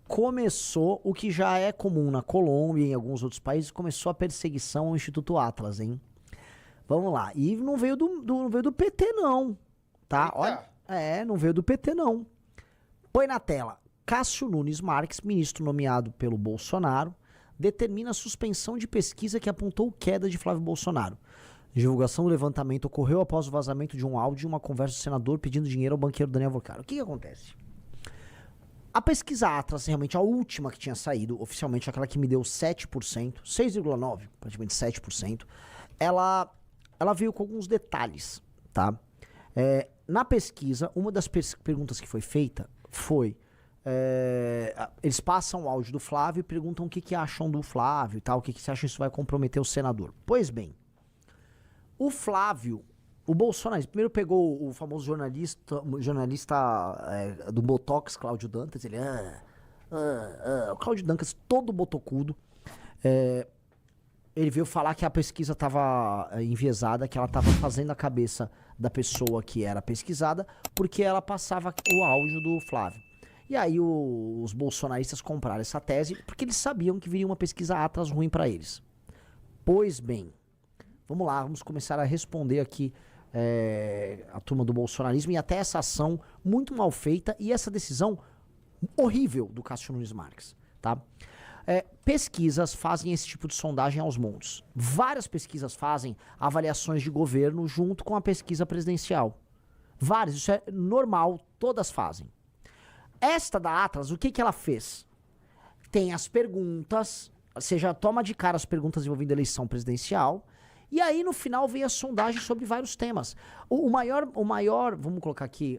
começou o que já é comum na Colômbia e em alguns outros países, começou a perseguição ao Instituto Atlas, hein? Vamos lá. E não veio não veio do PT, não. Tá? Olha. Não veio do PT, não. Põe na tela. Cássio Nunes Marques, ministro nomeado pelo Bolsonaro, determina a suspensão de pesquisa que apontou queda de Flávio Bolsonaro. A divulgação do levantamento ocorreu após o vazamento de um áudio e uma conversa do senador pedindo dinheiro ao banqueiro Daniel Vocaro. O que acontece? A pesquisa Atlas, realmente a última que tinha saído, oficialmente aquela que me deu 7%, 6,9%, praticamente 7%, ela veio com alguns detalhes, tá? Na pesquisa, uma das perguntas que foi feita foi... eles passam o áudio do Flávio e perguntam o que acham do Flávio e tal, o que você acha que isso vai comprometer o senador. Pois bem, o Flávio, o Bolsonaro, primeiro pegou o famoso jornalista do Botox, Cláudio Dantas, ele... o Cláudio Dantas, todo botocudo, ele veio falar que a pesquisa estava enviesada, que ela estava fazendo a cabeça da pessoa que era pesquisada, porque ela passava o áudio do Flávio. E aí os bolsonaristas compraram essa tese, porque eles sabiam que viria uma pesquisa Atlas ruim para eles. Pois bem, vamos lá, vamos começar a responder aqui a turma do bolsonarismo e até essa ação muito mal feita e essa decisão horrível do Cássio Nunes Marques, tá? Pesquisas fazem esse tipo de sondagem aos montes. Várias pesquisas fazem avaliações de governo junto com a pesquisa presidencial. Várias, isso é normal, todas fazem. Esta da Atlas, o que ela fez? Tem as perguntas, você já toma de cara as perguntas envolvendo eleição presidencial, e aí no final vem a sondagem sobre vários temas. O maior, vamos colocar aqui,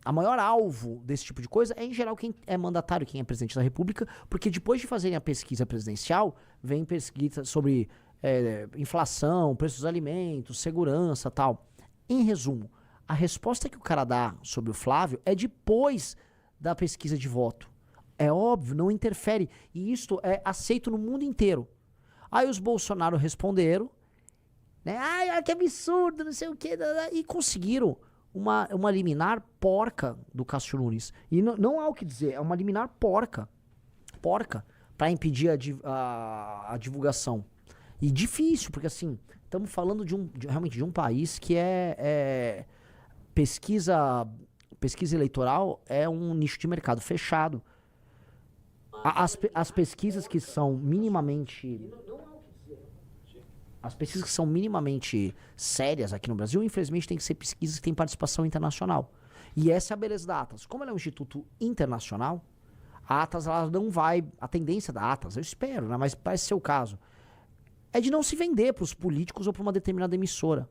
a maior alvo desse tipo de coisa é em geral quem é mandatário, quem é presidente da república, porque depois de fazerem a pesquisa presidencial, vem pesquisa sobre inflação, preços dos alimentos, segurança, tal. Em resumo, a resposta que o cara dá sobre o Flávio é depois da pesquisa de voto. É óbvio, não interfere. E isto é aceito no mundo inteiro. Aí os Bolsonaro responderam, né? Ai, que absurdo, não sei o que. E conseguiram uma liminar porca do Cássio Nunes. E não há o que dizer, é uma liminar porca. Porca. Pra impedir a divulgação. E difícil, porque assim, estamos falando realmente de um país que pesquisa eleitoral é um nicho de mercado fechado. As pesquisas que são minimamente... As pesquisas que são minimamente sérias aqui no Brasil, infelizmente, tem que ser pesquisas que têm participação internacional. E essa é a beleza da Atlas. Como ela é um instituto internacional, a Atlas ela não vai... A tendência da Atlas, eu espero, né, mas parece ser o caso, é de não se vender para os políticos ou para uma determinada emissora.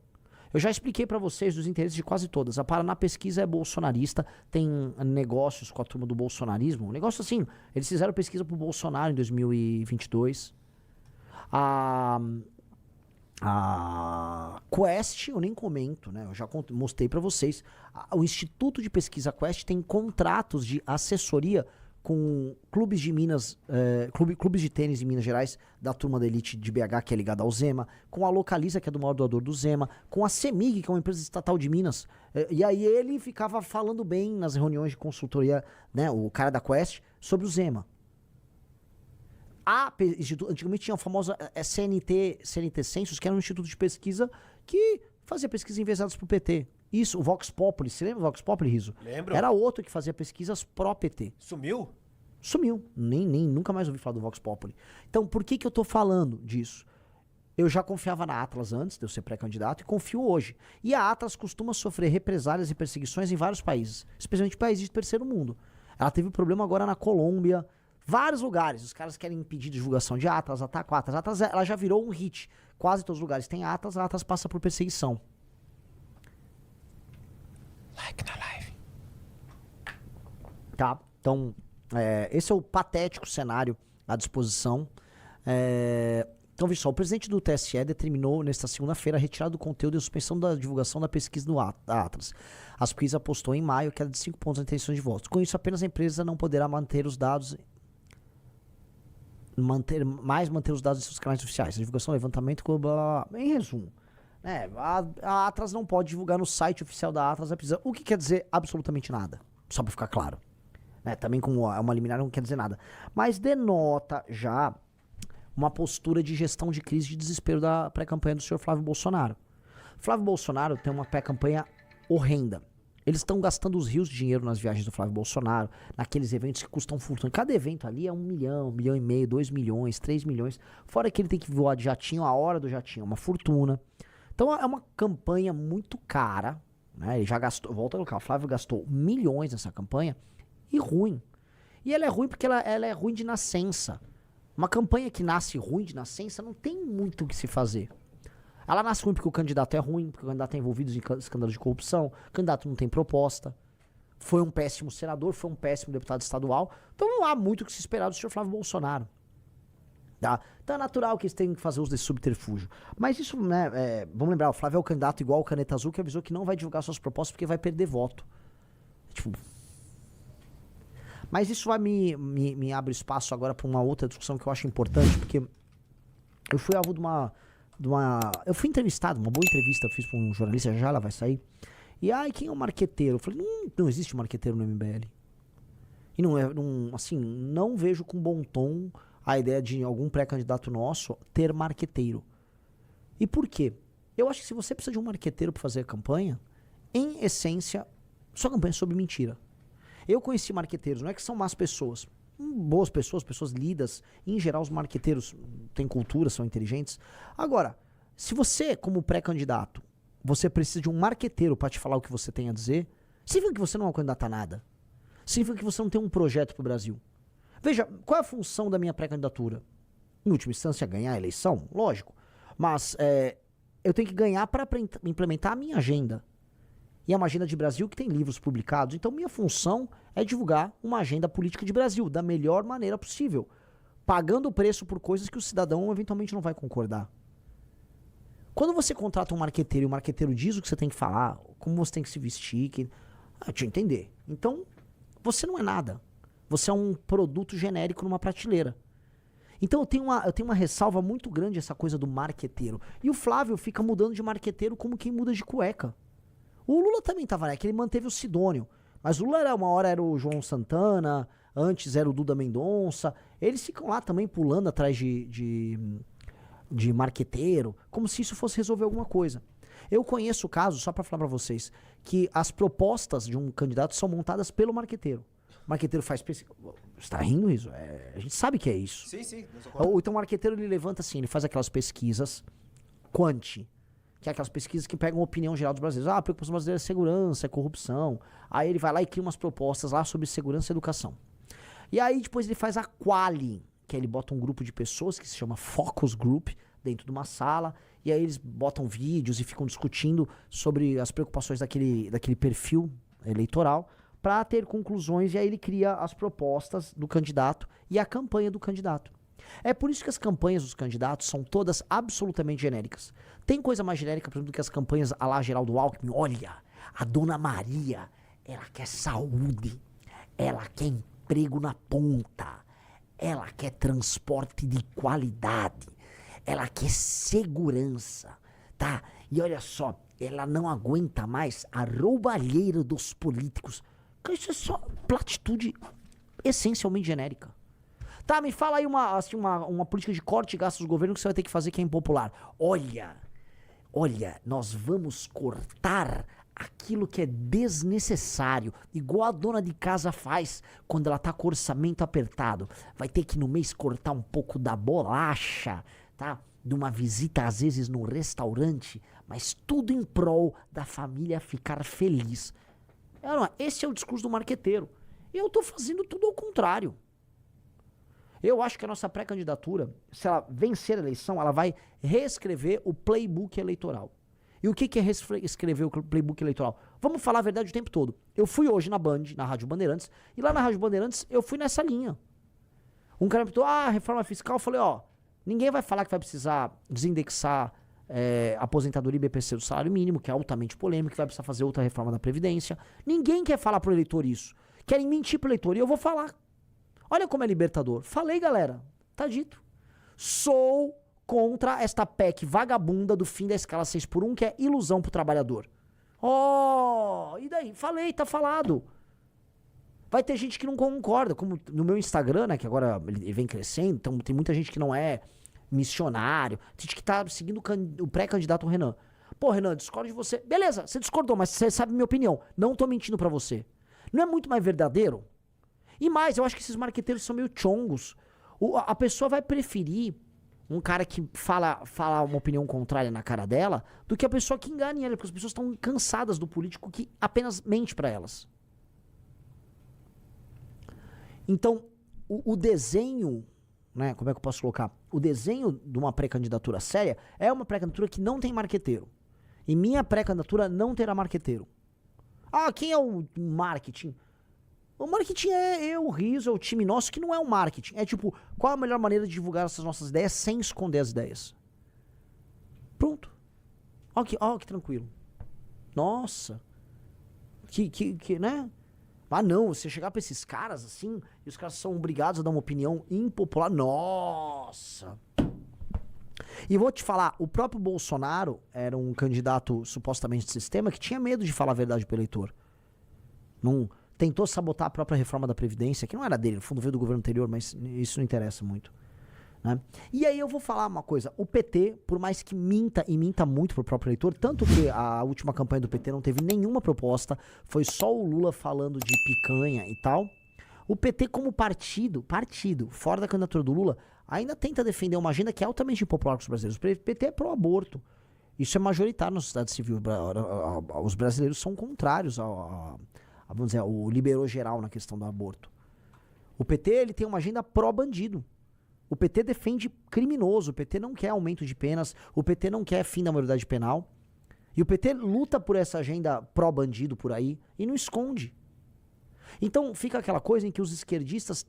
Eu já expliquei para vocês dos interesses de quase todas. A Paraná Pesquisa é bolsonarista, tem negócios com a turma do bolsonarismo. Um negócio assim, eles fizeram pesquisa pro Bolsonaro em 2022. A Quest, eu nem comento, né? Eu já mostrei para vocês. O Instituto de Pesquisa Quest tem contratos de assessoria com clubes de Minas, clubes de tênis em Minas Gerais, da turma da elite de BH, que é ligada ao Zema, com a Localiza, que é do maior doador do Zema, com a CEMIG, que é uma empresa estatal de Minas. E aí ele ficava falando bem nas reuniões de consultoria, né, o cara da Quest, sobre o Zema. Antigamente tinha a famosa CNT Census, que era um instituto de pesquisa que fazia pesquisas enviesadas pro PT. Isso, o Vox Populi, você lembra do Vox Populi, Riso? Lembro. Era outro que fazia pesquisas pró-PT. Sumiu? Sumiu. Nunca mais ouvi falar do Vox Populi. Então, por que eu tô falando disso? Eu já confiava na Atlas antes de eu ser pré-candidato e confio hoje. E a Atlas costuma sofrer represálias e perseguições em vários países, especialmente países de terceiro mundo. Ela teve problema agora na Colômbia, vários lugares. Os caras querem impedir divulgação de Atlas, atacam Atlas. Atlas ela já virou um hit. Quase todos os lugares tem Atlas, a Atlas passa por perseguição. Like na live. Tá, então, esse é o patético cenário à disposição. Então, veja só, o presidente do TSE determinou nesta segunda-feira a retirada do conteúdo e a suspensão da divulgação da pesquisa da Atlas. A pesquisa apostou em maio queda de 5 pontos na intenção de votos. Com isso, apenas a empresa não poderá manter os dados... manter os dados em seus canais oficiais. A divulgação, levantamento, blá, blá, blá. Em resumo, a Atlas não pode divulgar no site oficial da Atlas a pesquisa, o que quer dizer absolutamente nada, só pra ficar claro. né? Também como é uma liminar não quer dizer nada. Mas denota já uma postura de gestão de crise de desespero da pré-campanha do senhor Flávio Bolsonaro. Flávio Bolsonaro tem uma pré-campanha horrenda. Eles estão gastando os rios de dinheiro nas viagens do Flávio Bolsonaro, naqueles eventos que custam fortuna. Cada evento ali é 1 milhão, 1,5 milhão, 2 milhões, 3 milhões. Fora que ele tem que voar de jatinho, a hora do jatinho é uma fortuna. Então é uma campanha muito cara, né? Ele já gastou, volta a colocar, o Flávio gastou milhões nessa campanha e ruim. E ela é ruim porque ela é ruim de nascença. Uma campanha que nasce ruim de nascença não tem muito o que se fazer. Ela nasce ruim porque o candidato é ruim, porque o candidato é envolvido em escândalos de corrupção, o candidato não tem proposta, foi um péssimo senador, foi um péssimo deputado estadual, então não há muito o que se esperar do senhor Flávio Bolsonaro. Tá? Então é natural que eles tenham que fazer uso desse subterfúgio. Mas isso, né, vamos lembrar, o Flávio é o candidato igual o Caneta Azul que avisou que não vai divulgar suas propostas porque vai perder voto. Tipo... Mas isso vai me abre espaço agora para uma outra discussão que eu acho importante, porque eu fui alvo de uma eu fui entrevistado, uma boa entrevista eu fiz para um jornalista, já ela vai sair. E quem é o marqueteiro? Eu falei, não existe marqueteiro no MBL. E não vejo com bom tom a ideia de algum pré-candidato nosso ter marqueteiro. E por quê? Eu acho que se você precisa de um marqueteiro para fazer a campanha, em essência, sua campanha é sobre mentira. Eu conheci marqueteiros, não é que são más pessoas, boas pessoas, pessoas lidas. Em geral, os marqueteiros têm cultura, são inteligentes. Agora, se você, como pré-candidato, você precisa de um marqueteiro para te falar o que você tem a dizer, significa que você não é um candidato a nada. Significa que você não tem um projeto para o Brasil. Veja, qual é a função da minha pré-candidatura? Em última instância, ganhar a eleição? Lógico. Mas eu tenho que ganhar para implementar a minha agenda. E é uma agenda de Brasil que tem livros publicados. Então, minha função é divulgar uma agenda política de Brasil da melhor maneira possível, pagando o preço por coisas que o cidadão eventualmente não vai concordar. Quando você contrata um marqueteiro e o marqueteiro diz o que você tem que falar, como você tem que se vestir, deixa eu entender. Então, você não é nada. Você é um produto genérico numa prateleira. Então, eu tenho uma ressalva muito grande essa coisa do marqueteiro. E o Flávio fica mudando de marqueteiro como quem muda de cueca. O Lula também estava, né? Que ele manteve o Sidônio. Mas o Lula uma hora era o João Santana, antes era o Duda Mendonça. Eles ficam lá também pulando atrás de marqueteiro, como se isso fosse resolver alguma coisa. Eu conheço o caso, só para falar para vocês, que as propostas de um candidato são montadas pelo marqueteiro. O marqueteiro faz pesquisa. Você tá rindo isso? A gente sabe que é isso. Sim. Ou então o marqueteiro ele levanta assim, ele faz aquelas pesquisas quanti. Que é aquelas pesquisas que pegam a opinião geral dos brasileiros. A preocupação brasileira é segurança, é corrupção. Aí ele vai lá e cria umas propostas lá sobre segurança e educação. E aí depois ele faz a quali, que aí ele bota um grupo de pessoas que se chama Focus Group dentro de uma sala. E aí eles botam vídeos e ficam discutindo sobre as preocupações daquele perfil eleitoral para ter conclusões. E aí ele cria as propostas do candidato e a campanha do candidato. É por isso que as campanhas dos candidatos são todas absolutamente genéricas. Tem coisa mais genérica, por exemplo, do que as campanhas à la Geraldo Alckmin. Olha, a Dona Maria, ela quer saúde, ela quer emprego na ponta, ela quer transporte de qualidade, ela quer segurança, tá? E olha só, ela não aguenta mais a roubalheira dos políticos. Isso é só platitude essencialmente genérica. Tá, me fala aí uma política de corte de gastos do governo que você vai ter que fazer que é impopular. Olha, nós vamos cortar aquilo que é desnecessário, igual a dona de casa faz quando ela tá com o orçamento apertado. Vai ter que no mês cortar um pouco da bolacha, tá? De uma visita às vezes no restaurante, mas tudo em prol da família ficar feliz. Esse é o discurso do marqueteiro. Eu tô fazendo tudo ao contrário. Eu acho que a nossa pré-candidatura, se ela vencer a eleição, ela vai reescrever o playbook eleitoral. E o que é reescrever o playbook eleitoral? Vamos falar a verdade o tempo todo. Eu fui hoje na Band, na Rádio Bandeirantes, e lá na Rádio Bandeirantes eu fui nessa linha. Um cara me perguntou, reforma fiscal, eu falei, ninguém vai falar que vai precisar desindexar aposentadoria e BPC do salário mínimo, que é altamente polêmico, que vai precisar fazer outra reforma da Previdência. Ninguém quer falar pro eleitor isso. Querem mentir pro eleitor, e eu vou falar. Olha como é libertador. Falei, galera. Tá dito. Sou contra esta PEC vagabunda do fim da escala 6x1, que é ilusão pro trabalhador. E daí? Falei, tá falado. Vai ter gente que não concorda, como no meu Instagram, né, que agora ele vem crescendo, então tem muita gente que não é missionário, tem gente que tá seguindo o pré-candidato Renan. Pô, Renan, discordo de você. Beleza, você discordou, mas você sabe minha opinião. Não tô mentindo pra você. Não é muito mais verdadeiro? E mais, eu acho que esses marqueteiros são meio chongos. A pessoa vai preferir um cara que fala uma opinião contrária na cara dela do que a pessoa que engane ela, porque as pessoas estão cansadas do político que apenas mente pra elas. Então, o desenho, né, como é que eu posso colocar? O desenho de uma pré-candidatura séria é uma pré-candidatura que não tem marqueteiro. E minha pré-candidatura não terá marqueteiro. Ah, quem é o marketing? O marketing é eu, o Riso, é o time nosso, que não é o marketing. É tipo, qual a melhor maneira de divulgar essas nossas ideias sem esconder as ideias? Pronto. Ó que tranquilo. Nossa. Né? Ah, não, você chegar pra esses caras assim, e os caras são obrigados a dar uma opinião impopular. Nossa! E vou te falar, o próprio Bolsonaro era um candidato supostamente de sistema que tinha medo de falar a verdade pro eleitor. Não tentou sabotar a própria reforma da Previdência, que não era dele, no fundo veio do governo anterior, mas isso não interessa muito. Né? E aí eu vou falar uma coisa, o PT, por mais que minta e minta muito pro próprio eleitor, tanto que a última campanha do PT não teve nenhuma proposta, foi só o Lula falando de picanha e tal, o PT como partido, fora da candidatura do Lula, ainda tenta defender uma agenda que é altamente impopular com os brasileiros. O PT é pró-aborto, isso é majoritário na sociedade civil, os brasileiros são contrários vamos dizer, ao liberou geral na questão do aborto. O PT ele tem uma agenda pró-bandido. O PT defende criminoso, o PT não quer aumento de penas, o PT não quer fim da maioridade penal. E o PT luta por essa agenda pró-bandido por aí e não esconde. Então fica aquela coisa em que os esquerdistas,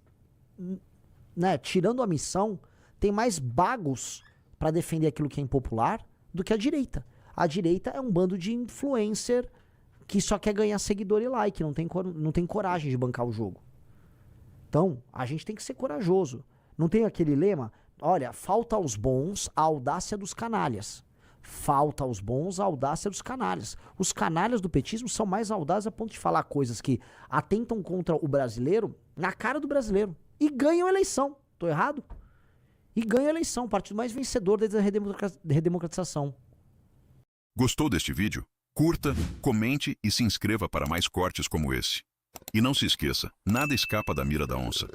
né, tirando a missão, tem mais bagos para defender aquilo que é impopular do que a direita. A direita é um bando de influencer que só quer ganhar seguidor e like, não tem coragem de bancar o jogo. Então, a gente tem que ser corajoso. Não tem aquele lema? Olha, falta aos bons a audácia dos canalhas. Falta aos bons a audácia dos canalhas. Os canalhas do petismo são mais audazes a ponto de falar coisas que atentam contra o brasileiro na cara do brasileiro. E ganham a eleição. Tô errado? E ganham a eleição. O partido mais vencedor desde a redemocratização. Gostou deste vídeo? Curta, comente e se inscreva para mais cortes como esse. E não se esqueça, nada escapa da mira da onça.